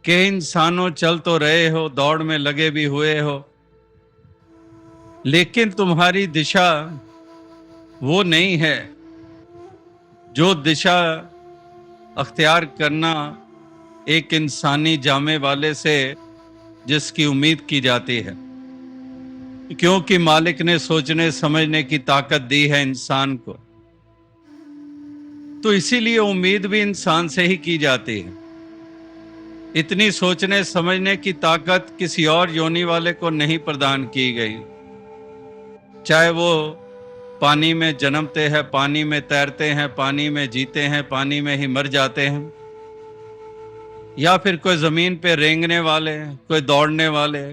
कि इंसानों चल तो रहे हो, दौड़ में लगे भी हुए हो, लेकिन तुम्हारी दिशा वो नहीं है जो दिशा अख्तियार करना एक इंसानी जामे वाले से जिसकी उम्मीद की जाती है। क्योंकि मालिक ने सोचने समझने की ताकत दी है इंसान को, तो इसीलिए उम्मीद भी इंसान से ही की जाती है। इतनी सोचने समझने की ताकत किसी और योनि वाले को नहीं प्रदान की गई। चाहे वो पानी में जन्मते हैं, पानी में तैरते हैं, पानी में जीते हैं, पानी में ही मर जाते हैं, या फिर कोई जमीन पे रेंगने वाले, कोई दौड़ने वाले,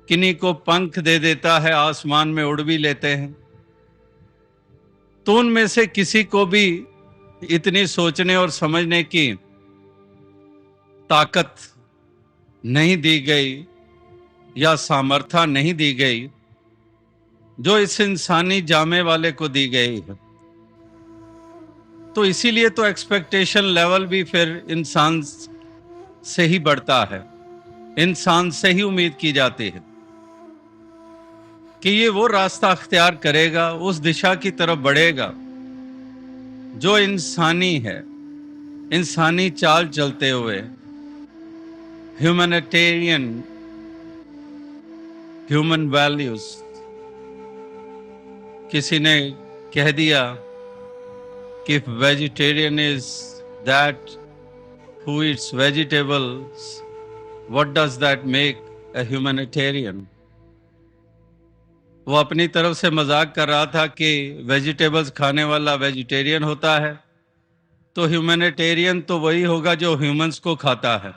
किन्हीं को पंख दे देता है, आसमान में उड़ भी लेते हैं। तो उनमें से किसी को भी इतनी सोचने और समझने की ताकत नहीं दी गई या सामर्थ्य नहीं दी गई जो इस इंसानी जामे वाले को दी गई है। तो इसीलिए तो एक्सपेक्टेशन लेवल भी फिर इंसान से ही बढ़ता है, इंसान से ही उम्मीद की जाती है कि ये वो रास्ता अख्तियार करेगा, उस दिशा की तरफ बढ़ेगा जो इंसानी है, इंसानी चाल चलते हुए ह्यूमैनिटेरियन, ह्यूमन वैल्यूज। किसी ने कह दिया कि vegetarian is that who eats vegetables, what does that make a humanitarian? वो अपनी तरफ से मजाक कर रहा था कि वेजिटेबल्स खाने वाला वेजिटेरियन होता है, तो ह्यूमैनिटेरियन तो वही होगा जो ह्यूमंस को खाता है।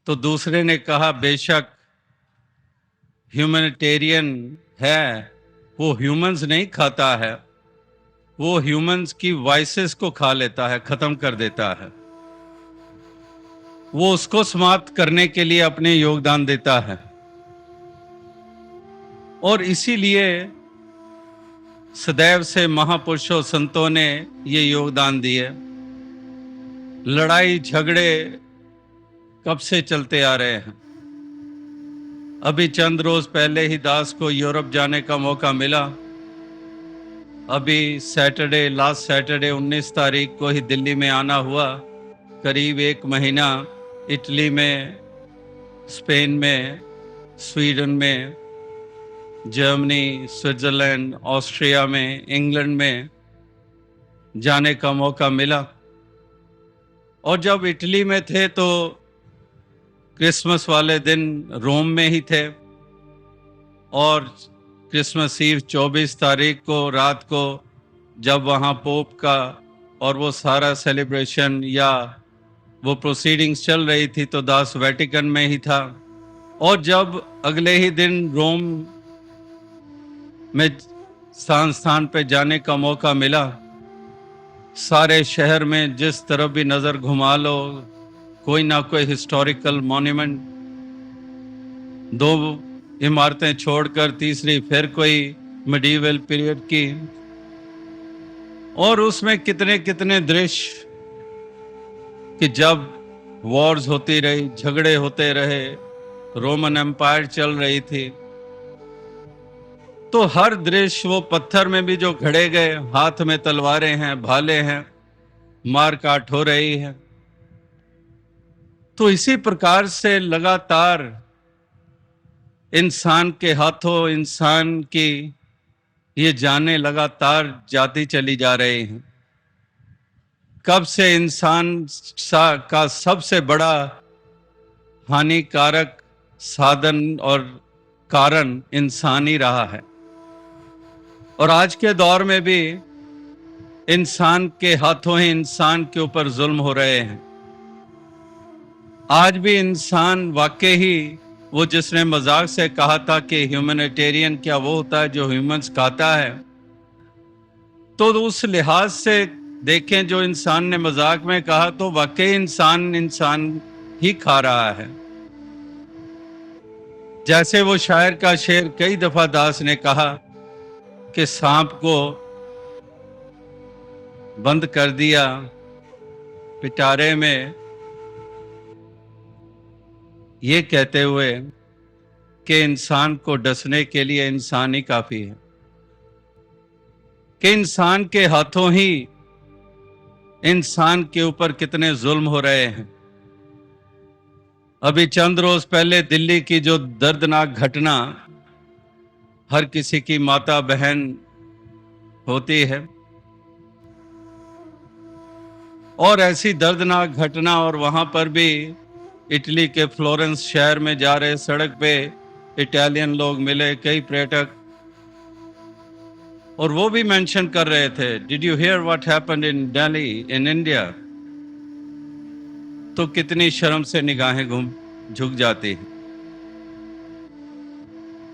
तो दूसरे ने कहा बेशक ह्यूमैनिटेरियन है, वो ह्यूमंस नहीं खाता है, वो ह्यूमंस की वाइसेस को खा लेता है, खत्म कर देता है, वो उसको समाप्त करने के लिए अपने योगदान देता है। और इसीलिए सदैव से महापुरुषों संतों ने ये योगदान दिए। लड़ाई झगड़े कब से चलते आ रहे हैं। अभी चंद रोज पहले ही दास को यूरोप जाने का मौका मिला। अभी सैटरडे, लास्ट सैटरडे 19 तारीख को ही दिल्ली में आना हुआ। करीब 1 महीना इटली में, स्पेन में, स्वीडन में, जर्मनी, स्विट्जरलैंड, ऑस्ट्रिया में, इंग्लैंड में जाने का मौका मिला। और जब इटली में थे तो क्रिसमस वाले दिन रोम में ही थे, और क्रिसमस ईव 24 तारीख को रात को जब वहाँ पोप का और वो सारा सेलिब्रेशन या वो प्रोसीडिंग्स चल रही थी तो दास वेटिकन में ही था। और जब अगले ही दिन रोम में स्थान पे जाने का मौका मिला, सारे शहर में जिस तरफ भी नज़र घुमा लो कोई ना कोई हिस्टोरिकल मॉन्यूमेंट, 2 इमारतें छोड़कर तीसरी फिर कोई मिडीवल पीरियड की, और उसमें कितने कितने दृश्य कि जब वॉर्स होती रही, झगड़े होते रहे, रोमन एम्पायर चल रही थी, तो हर दृश्य वो पत्थर में भी जो घड़े गए, हाथ में तलवारें हैं, भाले हैं, मार काट हो रही है। तो इसी प्रकार से लगातार इंसान के हाथों इंसान की ये जानें लगातार जाती चली जा रही हैं। कब से इंसान का सबसे बड़ा हानिकारक साधन और कारण इंसान ही रहा है, और आज के दौर में भी इंसान के हाथों ही इंसान के ऊपर जुल्म हो रहे हैं। आज भी इंसान वाकई ही वो जिसने मजाक से कहा था कि ह्यूमैनिटेरियन क्या वो होता है जो ह्यूमंस खाता है, तो उस लिहाज से देखें जो इंसान ने मजाक में कहा तो वाकई इंसान ही खा रहा है। जैसे वो शायर का शेर कई दफा दास ने कहा कि सांप को बंद कर दिया पिटारे में ये कहते हुए कि इंसान को डसने के लिए इंसान ही काफी है, कि इंसान के हाथों ही इंसान के ऊपर कितने जुल्म हो रहे हैं। अभी चंद रोज पहले दिल्ली की जो दर्दनाक घटना, हर किसी की माता बहन होती है, और ऐसी दर्दनाक घटना, और वहां पर भी इटली के फ्लोरेंस शहर में जा रहे सड़क पे इटालियन लोग मिले, कई पर्यटक, और वो भी मेंशन कर रहे थे, did you here what happened in Delhi in India? तो कितनी शर्म से निगाहें झुक जाती हैं।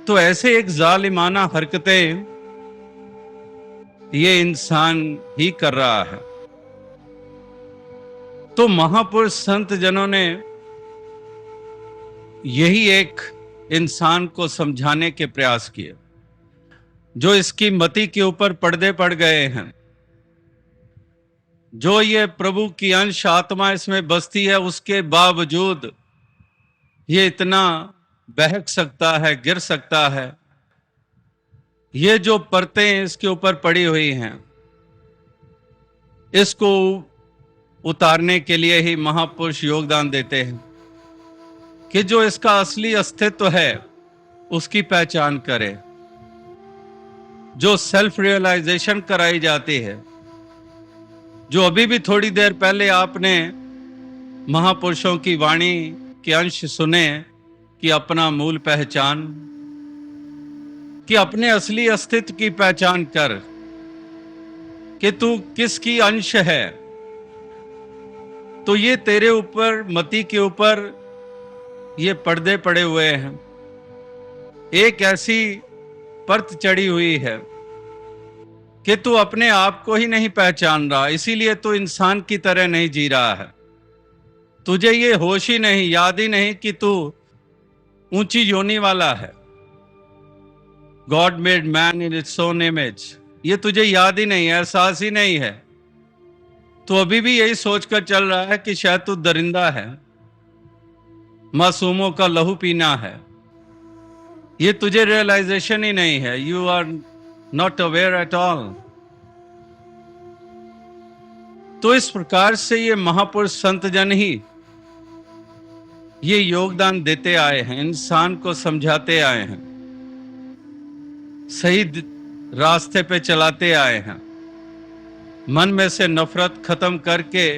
तो ऐसे एक जालिमाना हरकतें ये इंसान ही कर रहा है। तो महापुरुष संत जनों ने यही एक इंसान को समझाने के प्रयास किए, जो इसकी मति के ऊपर पर्दे पड़ गए हैं, जो ये प्रभु की अंश आत्मा इसमें बसती है, उसके बावजूद ये इतना बहक सकता है, गिर सकता है। ये जो परतें इसके ऊपर पड़ी हुई हैं, इसको उतारने के लिए ही महापुरुष योगदान देते हैं कि जो इसका असली अस्तित्व है उसकी पहचान करे, जो सेल्फ रियलाइजेशन कराई जाती है, जो अभी भी थोड़ी देर पहले आपने महापुरुषों की वाणी के अंश सुने कि अपना मूल पहचान, कि अपने असली अस्तित्व की पहचान कर कि तू किसकी अंश है। तो ये तेरे ऊपर, मति के ऊपर ये पर्दे पड़े हुए हैं, एक ऐसी परत चढ़ी हुई है कि तू अपने आप को ही नहीं पहचान रहा, इसीलिए तू इंसान की तरह नहीं जी रहा है। तुझे ये होश ही नहीं, याद ही नहीं कि तू ऊंची योनि वाला है। God made man in its own image, ये तुझे याद ही नहीं, एहसास ही नहीं है। तो अभी भी यही सोचकर चल रहा है कि शायद तू दरिंदा है, मासूमों का लहू पीना है। ये तुझे रियलाइजेशन ही नहीं है, you are not aware at all. तो इस प्रकार से ये महापुरुष संत जन ही ये योगदान देते आए हैं, इंसान को समझाते आए हैं, सही रास्ते पे चलाते आए हैं, मन में से नफरत खत्म करके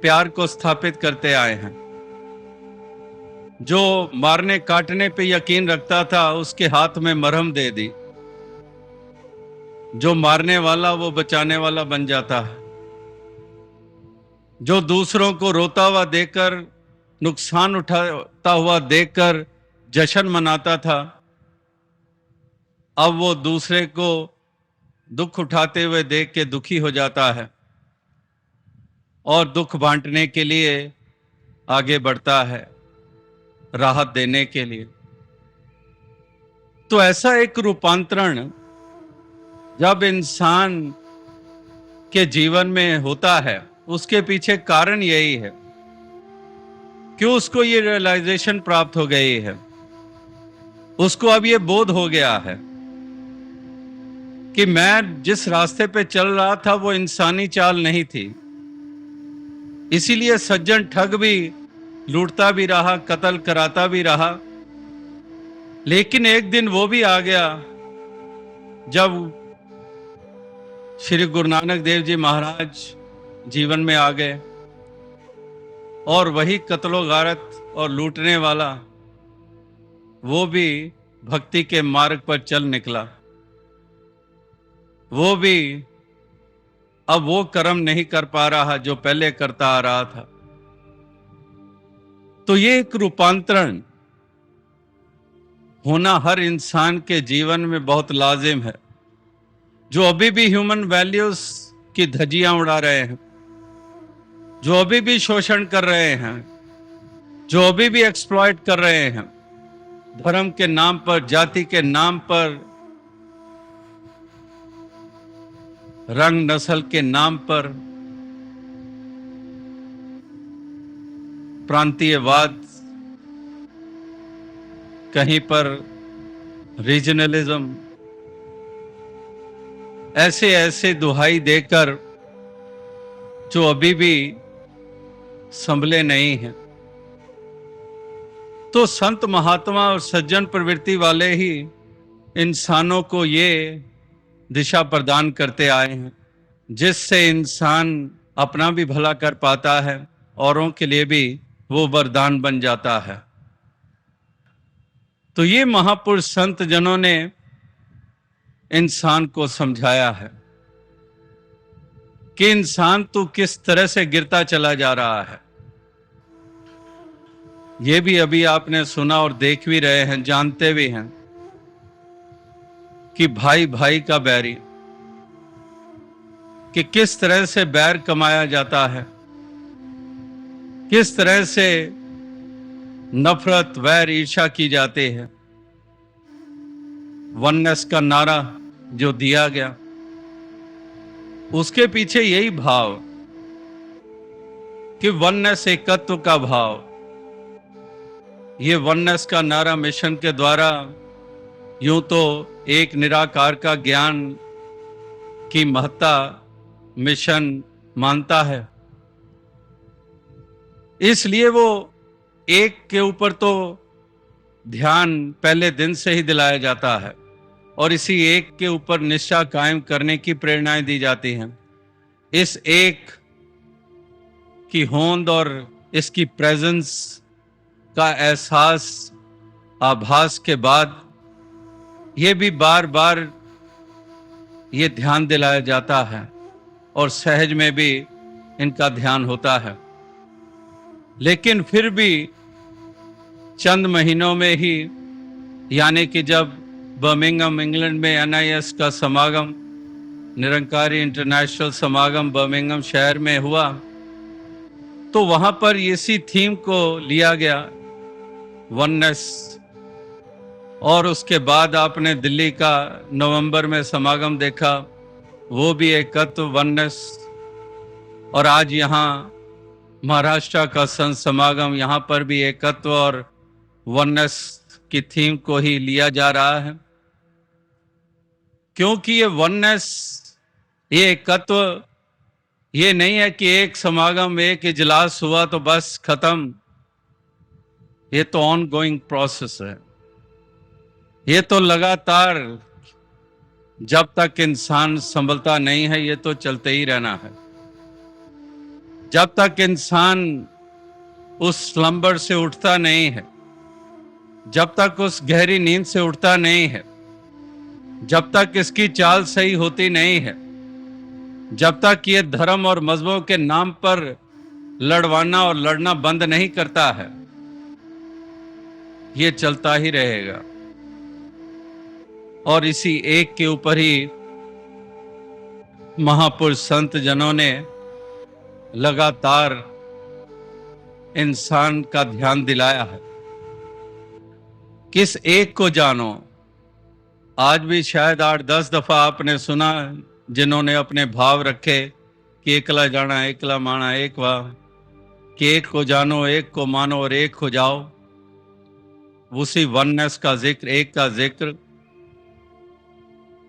प्यार को स्थापित करते आए हैं। जो मारने काटने पे यकीन रखता था उसके हाथ में मरहम दे दी, जो मारने वाला वो बचाने वाला बन जाता है। जो दूसरों को रोता हुआ देखकर, नुकसान उठाता हुआ देखकर जश्न मनाता था, अब वो दूसरे को दुख उठाते हुए देख के दुखी हो जाता है और दुख बांटने के लिए आगे बढ़ता है, राहत देने के लिए। तो ऐसा एक रूपांतरण जब इंसान के जीवन में होता है, उसके पीछे कारण यही है कि उसको ये रियलाइजेशन प्राप्त हो गई है, उसको अब ये बोध हो गया है कि मैं जिस रास्ते पे चल रहा था वो इंसानी चाल नहीं थी। इसीलिए सज्जन ठग भी, लूटता भी रहा, कत्ल कराता भी रहा। लेकिन एक दिन वो भी आ गया जब श्री गुरु नानक देव जी महाराज जीवन में आ गए, और वही कत्लो गारत और लूटने वाला वो भी भक्ति के मार्ग पर चल निकला। वो भी अब वो कर्म नहीं कर पा रहा जो पहले करता आ रहा था। तो ये एक रूपांतरण होना हर इंसान के जीवन में बहुत लाजिम है। जो अभी भी ह्यूमन वैल्यूज की धज्जियां उड़ा रहे हैं, जो अभी भी शोषण कर रहे हैं, जो अभी भी एक्सप्लॉइट कर रहे हैं, धर्म के नाम पर, जाति के नाम पर, रंग नस्ल के नाम पर, प्रांतीयवाद कहीं पर रीजनलिज्म, ऐसे ऐसे दुहाई देकर जो अभी भी संभले नहीं हैं। तो संत महात्मा और सज्जन प्रवृत्ति वाले ही इंसानों को ये दिशा प्रदान करते आए हैं, जिससे इंसान अपना भी भला कर पाता है, औरों के लिए भी वो वरदान बन जाता है। तो ये महापुरुष संत जनों ने इंसान को समझाया है कि इंसान तू किस तरह से गिरता चला जा रहा है। ये भी अभी आपने सुना और देख भी रहे हैं, जानते भी हैं कि भाई भाई का बैरी, कि किस तरह से बैर कमाया जाता है, किस तरह से नफरत वैर ईर्ष्या की जाती है। वननेस का नारा जो दिया गया, उसके पीछे यही भाव कि वननेस एकत्व का भाव। ये वननेस का नारा मिशन के द्वारा यूं तो एक निराकार का ज्ञान की महत्ता मिशन मानता है, इसलिए वो एक के ऊपर तो ध्यान पहले दिन से ही दिलाया जाता है और इसी एक के ऊपर निष्ठा कायम करने की प्रेरणाएं दी जाती हैं। इस एक की होंद और इसकी प्रेजेंस का एहसास, आभास के बाद ये भी बार बार ये ध्यान दिलाया जाता है और सहज में भी इनका ध्यान होता है। लेकिन फिर भी चंद महीनों में ही, यानी कि जब बर्मिंघम इंग्लैंड में NIS का समागम, निरंकारी इंटरनेशनल समागम बर्मिंघम शहर में हुआ, तो वहां पर इसी थीम को लिया गया, वननेस। और उसके बाद आपने दिल्ली का नवंबर में समागम देखा, वो भी एकत्व, वननेस। और आज यहाँ महाराष्ट्र का संत समागम, यहाँ पर भी एकत्व और वननेस की थीम को ही लिया जा रहा है, क्योंकि ये वननेस, ये एकत्व, ये नहीं है कि एक समागम, एक इजलास हुआ तो बस खत्म। ये तो ऑन गोइंग प्रोसेस है। ये तो लगातार, जब तक इंसान संभलता नहीं है, ये तो चलते ही रहना है। जब तक इंसान उस स्लंबर से उठता नहीं है, जब तक उस गहरी नींद से उठता नहीं है, जब तक इसकी चाल सही होती नहीं है, जब तक ये धर्म और मजहबों के नाम पर लड़वाना और लड़ना बंद नहीं करता है, ये चलता ही रहेगा। और इसी एक के ऊपर ही महापुरुष संत जनों ने लगातार इंसान का ध्यान दिलाया है। किस एक को जानो। आज भी शायद 8-10 दफा आपने सुना जिन्होंने अपने भाव रखे कि एकला जाना एकला माना एक वाह, कि एक को जानो, एक को मानो और एक हो जाओ। उसी वननेस का जिक्र, एक का जिक्र,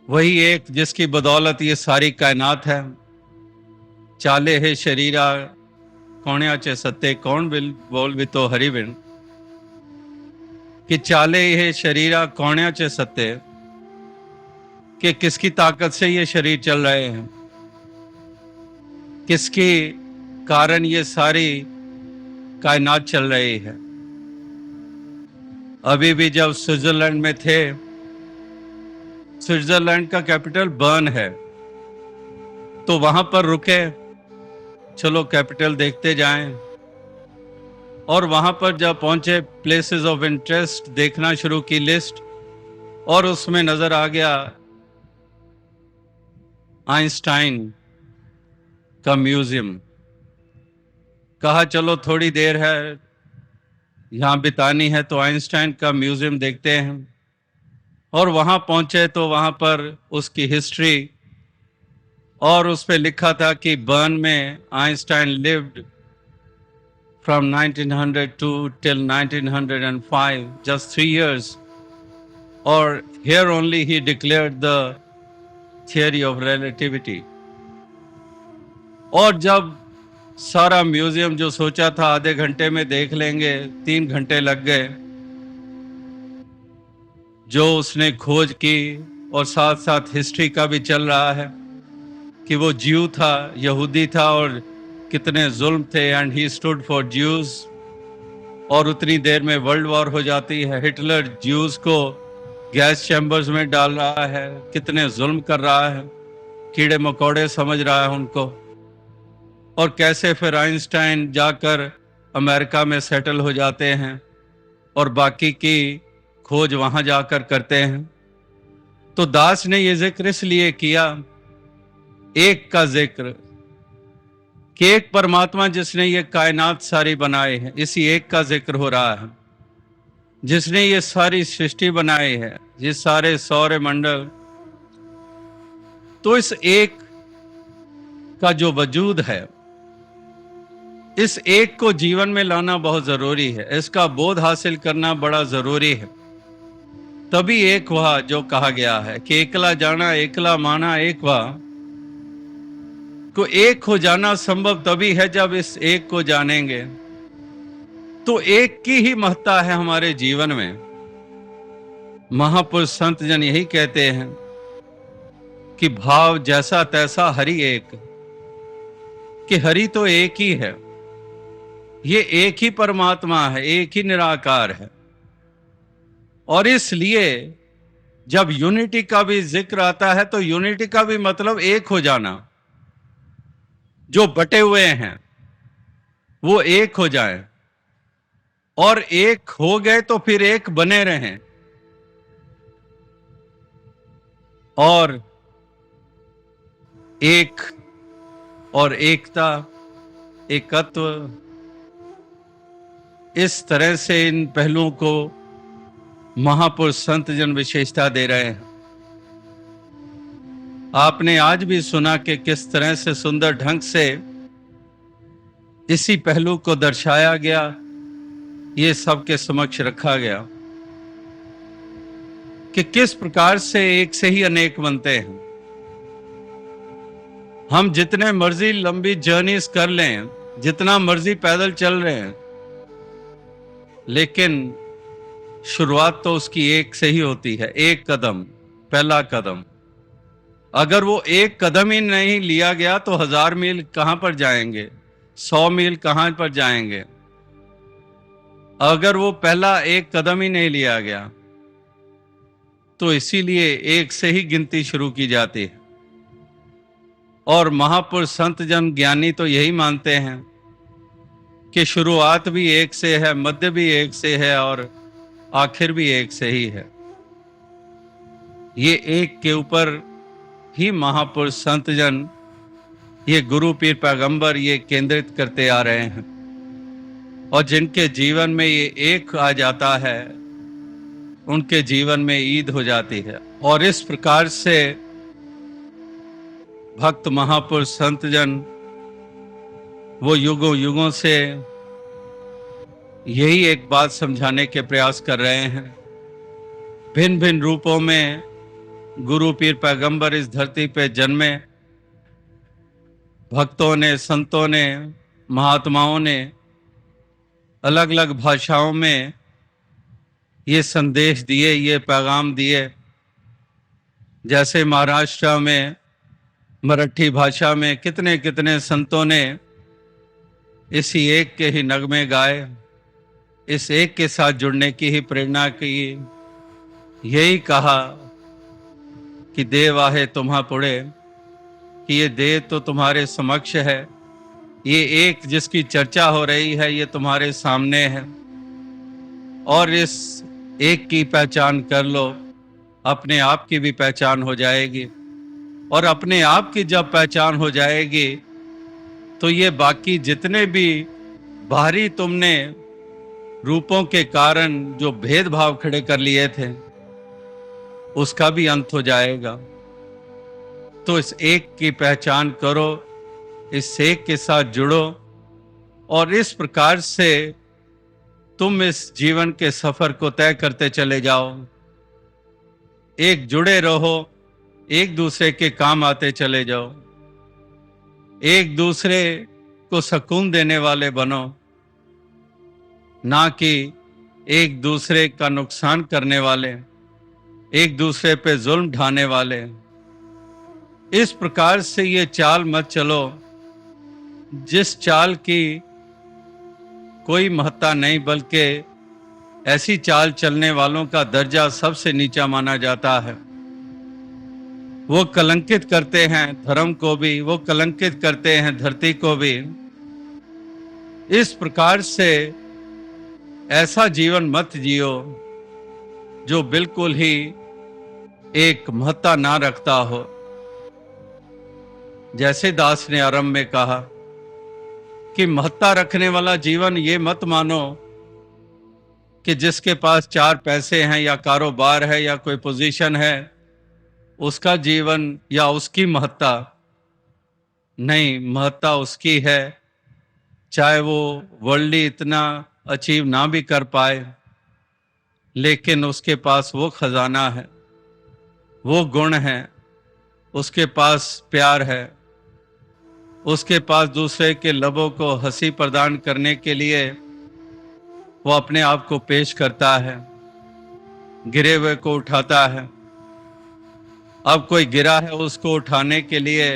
वही एक जिसकी बदौलत ये सारी कायनात है। चाले है शरीरा कोण्याचे सत्ते कौन बोल भी तो हरि बिन, कि चाले है शरीरा कोण्याचे सत्ते, कि किसकी ताकत से ये शरीर चल रहे हैं, किसके कारण ये सारी कायनात चल रही है। अभी भी जब स्विट्जरलैंड में थे, स्विट्जरलैंड का कैपिटल बर्न है, तो वहां पर रुके, चलो कैपिटल देखते जाएं। और वहां पर जब पहुंचे, प्लेसेस ऑफ इंटरेस्ट देखना शुरू की लिस्ट, और उसमें नजर आ गया आइंस्टाइन का म्यूजियम। कहा चलो थोड़ी देर है यहां बितानी है तो आइंस्टाइन का म्यूजियम देखते हैं। और वहां पहुंचे तो वहां पर उसकी हिस्ट्री, और उस पे लिखा था कि बर्न में Einstein lived from 1902 till 1905, just 3 years. Or here only he declared the theory of relativity. और जब सारा म्यूजियम जो सोचा था आधे घंटे में देख लेंगे, 3 घंटे लग गए। जो उसने खोज की और साथ साथ हिस्ट्री का भी चल रहा है कि वो ज्यू था, यहूदी था और कितने जुल्म थे, and he stood for Jews. और उतनी देर में वर्ल्ड वॉर हो जाती है। हिटलर ज्यूज को गैस चैम्बर्स में डाल रहा है, कितने जुल्म कर रहा है, कीड़े मकोड़े समझ रहा है उनको। और कैसे फिर आइंस्टाइन जाकर अमेरिका में सेटल हो जाते हैं और बाकी की खोज वहां जाकर करते हैं। तो दास ने ये जिक्र इसलिए किया, एक का जिक्र, कि एक परमात्मा जिसने ये कायनात सारी बनाए हैं, इसी एक का जिक्र हो रहा है, जिसने ये सारी सृष्टि बनाई है, ये सारे सौर मंडल। तो इस एक का जो वजूद है, इस एक को जीवन में लाना बहुत जरूरी है, इसका बोध हासिल करना बड़ा जरूरी है। तभी एक वह जो कहा गया है कि एकला जाना एकला माना एक वह, को एक हो जाना संभव तभी है जब इस एक को जानेंगे। तो एक की ही महत्ता है हमारे जीवन में। महापुरुष संत जन यही कहते हैं कि भाव जैसा तैसा हरि एक, कि हरि तो एक ही है, ये एक ही परमात्मा है, एक ही निराकार है। और इसलिए जब यूनिटी का भी जिक्र आता है तो यूनिटी का भी मतलब एक हो जाना। जो बटे हुए हैं वो एक हो जाए, और एक हो गए तो फिर एक बने रहें। और एक और एकता, एकत्व, इस तरह से इन पहलुओं को महापुरुष संत जन विशेषता दे रहे हैं। आपने आज भी सुना कि किस तरह से सुंदर ढंग से इसी पहलू को दर्शाया गया, ये सबके समक्ष रखा गया कि किस प्रकार से एक से ही अनेक बनते हैं। हम जितने मर्जी लंबी जर्नीज कर लें, जितना मर्जी पैदल चल रहे हैं, लेकिन शुरुआत तो उसकी एक से ही होती है। एक कदम, पहला कदम। अगर वो एक कदम ही नहीं लिया गया तो 1000 मील कहां पर जाएंगे, 100 मील कहां पर जाएंगे। अगर वो पहला एक कदम ही नहीं लिया गया तो इसीलिए एक से ही गिनती शुरू की जाती है। और महापुरुष संत जन ज्ञानी तो यही मानते हैं कि शुरुआत भी एक से है, मध्य भी एक से है और आखिर भी एक से ही है। ये एक के ऊपर ही महापुरुष संत जन, ये गुरु पीर पैगंबर ये केंद्रित करते आ रहे हैं। और जिनके जीवन में ये एक आ जाता है, उनके जीवन में ईद हो जाती है। और इस प्रकार से भक्त महापुरुष संत जन वो युगों युगों से यही एक बात समझाने के प्रयास कर रहे हैं। भिन्न भिन्न रूपों में गुरु पीर पैगंबर इस धरती पे जन्मे। भक्तों ने, संतों ने, महात्माओं ने अलग अलग भाषाओं में ये संदेश दिए, ये पैगाम दिए। जैसे महाराष्ट्र में मराठी भाषा में कितने कितने संतों ने इसी एक के ही नगमे गाए, इस एक के साथ जुड़ने की ही प्रेरणा की। यही कहा कि देव आहे तुम्हा पुढे, कि ये देव तो तुम्हारे समक्ष है, ये एक जिसकी चर्चा हो रही है ये तुम्हारे सामने है। और इस एक की पहचान कर लो, अपने आप की भी पहचान हो जाएगी। और अपने आप की जब पहचान हो जाएगी तो ये बाकी जितने भी बाहरी तुमने रूपों के कारण जो भेदभाव खड़े कर लिए थे उसका भी अंत हो जाएगा। तो इस एक की पहचान करो, इस एक के साथ जुड़ो और इस प्रकार से तुम इस जीवन के सफर को तय करते चले जाओ। एक जुड़े रहो, एक दूसरे के काम आते चले जाओ, एक दूसरे को सुकून देने वाले बनो, ना कि एक दूसरे का नुकसान करने वाले, एक दूसरे पे जुल्म ढाने वाले। इस प्रकार से ये चाल मत चलो जिस चाल की कोई महत्ता नहीं, बल्कि ऐसी चाल चलने वालों का दर्जा सबसे नीचा माना जाता है। वो कलंकित करते हैं धर्म को भी, वो कलंकित करते हैं धरती को भी। इस प्रकार से ऐसा जीवन मत जियो जो बिल्कुल ही एक महत्ता ना रखता हो। जैसे दास ने आरंभ में कहा कि महत्ता रखने वाला जीवन ये मत मानो कि जिसके पास 4 पैसे हैं या कारोबार है या कोई पोजीशन है उसका जीवन या उसकी महत्ता। नहीं, महत्ता उसकी है चाहे वो वर्ल्डली इतना अचीव ना भी कर पाए, लेकिन उसके पास वो खजाना है, वो गुण है, उसके पास प्यार है, उसके पास दूसरे के लबों को हंसी प्रदान करने के लिए वो अपने आप को पेश करता है, गिरे हुए को उठाता है। अब कोई गिरा है, उसको उठाने के लिए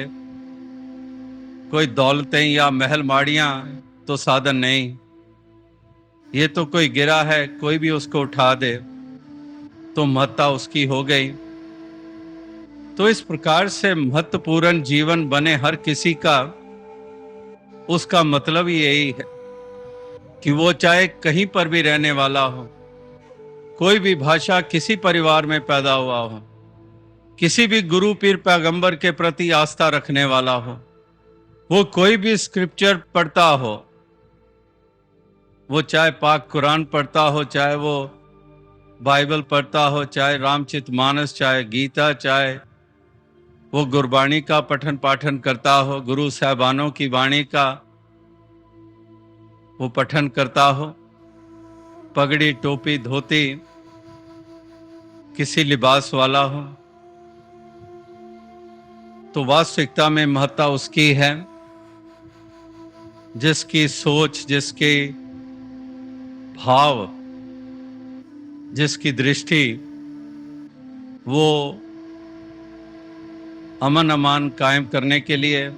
कोई दौलतें या महल माड़ियां तो साधन नहीं। ये तो कोई गिरा है, कोई भी उसको उठा दे तो महत्ता उसकी हो गई। तो इस प्रकार से महत्वपूर्ण जीवन बने हर किसी का, उसका मतलब यही है कि वो चाहे कहीं पर भी रहने वाला हो, कोई भी भाषा, किसी परिवार में पैदा हुआ हो, किसी भी गुरु पीर पैगंबर के प्रति आस्था रखने वाला हो, वो कोई भी स्क्रिप्चर पढ़ता हो, वो चाहे पाक कुरान पढ़ता हो, चाहे वो बाइबल पढ़ता हो, चाहे रामचरितमानस, चाहे गीता, चाहे वो गुरबाणी का पठन पाठन करता हो, गुरु साहबानों की वाणी का वो पठन करता हो, पगड़ी टोपी धोती किसी लिबास वाला हो, तो वास्तविकता में महत्ता उसकी है जिसकी सोच, जिसके भाव, जिसकी दृष्टि वो अमन अमान कायम करने के लिए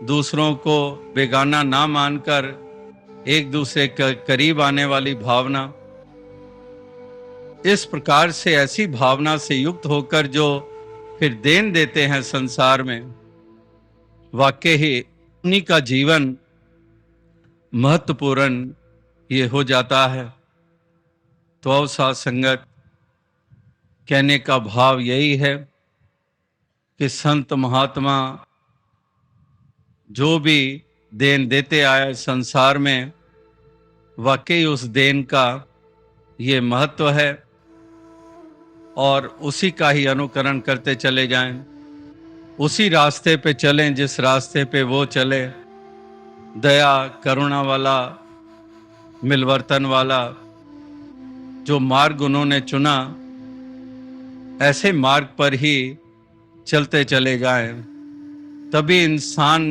दूसरों को बेगाना ना मानकर एक दूसरे के करीब आने वाली भावना, इस प्रकार से ऐसी भावना से युक्त होकर जो फिर देन देते हैं संसार में, वाकई ही उन्हीं का जीवन महत्वपूर्ण ये हो जाता है। तो अवसाद संगत, कहने का भाव यही है कि संत महात्मा जो भी देन देते आए संसार में, वाकई उस देन का ये महत्व है और उसी का ही अनुकरण करते चले जाएं, उसी रास्ते पे चलें जिस रास्ते पे वो चले। दया करुणा वाला, मिलवर्तन वाला जो मार्ग उन्होंने चुना, ऐसे मार्ग पर ही चलते चले जाएं, तभी इंसान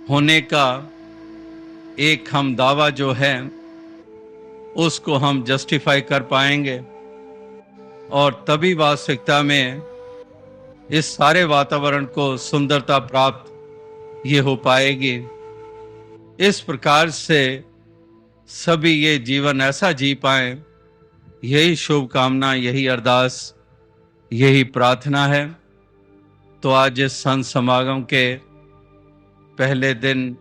होने का एक हम दावा जो है उसको हम जस्टिफाई कर पाएंगे और तभी वास्तविकता में इस सारे वातावरण को सुंदरता प्राप्त ये हो पाएगी। इस प्रकार से सभी ये जीवन ऐसा जी पाएं, यही शुभकामना, यही अरदास, यही प्रार्थना है। तो आज इस संत समागम के पहले दिन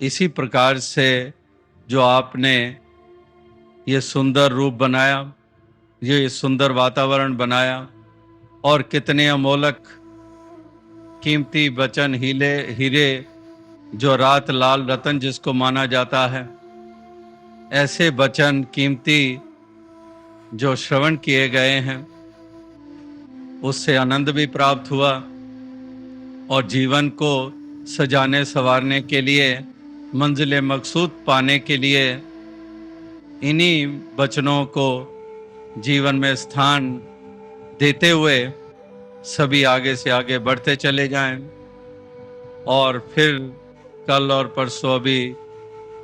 इसी प्रकार से जो आपने ये सुंदर रूप बनाया, ये सुंदर वातावरण बनाया और कितने अमोलक कीमती वचन, हीरे जो रात लाल रतन जिसको माना जाता है, ऐसे वचन कीमती जो श्रवण किए गए हैं, उससे आनंद भी प्राप्त हुआ और जीवन को सजाने संवारने के लिए मंजिल मकसूद पाने के लिए इन्हीं वचनों को जीवन में स्थान देते हुए सभी आगे से आगे बढ़ते चले जाएं। और फिर कल और परसों अभी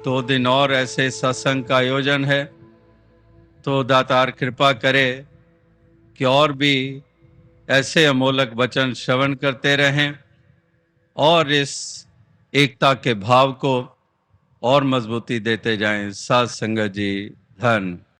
2 दिन और ऐसे सत्संग का आयोजन है, तो दातार कृपा करे कि और भी ऐसे अमोलक वचन श्रवण करते रहें और इस एकता के भाव को और मजबूती देते जाएं। साथ संगत जी, धन।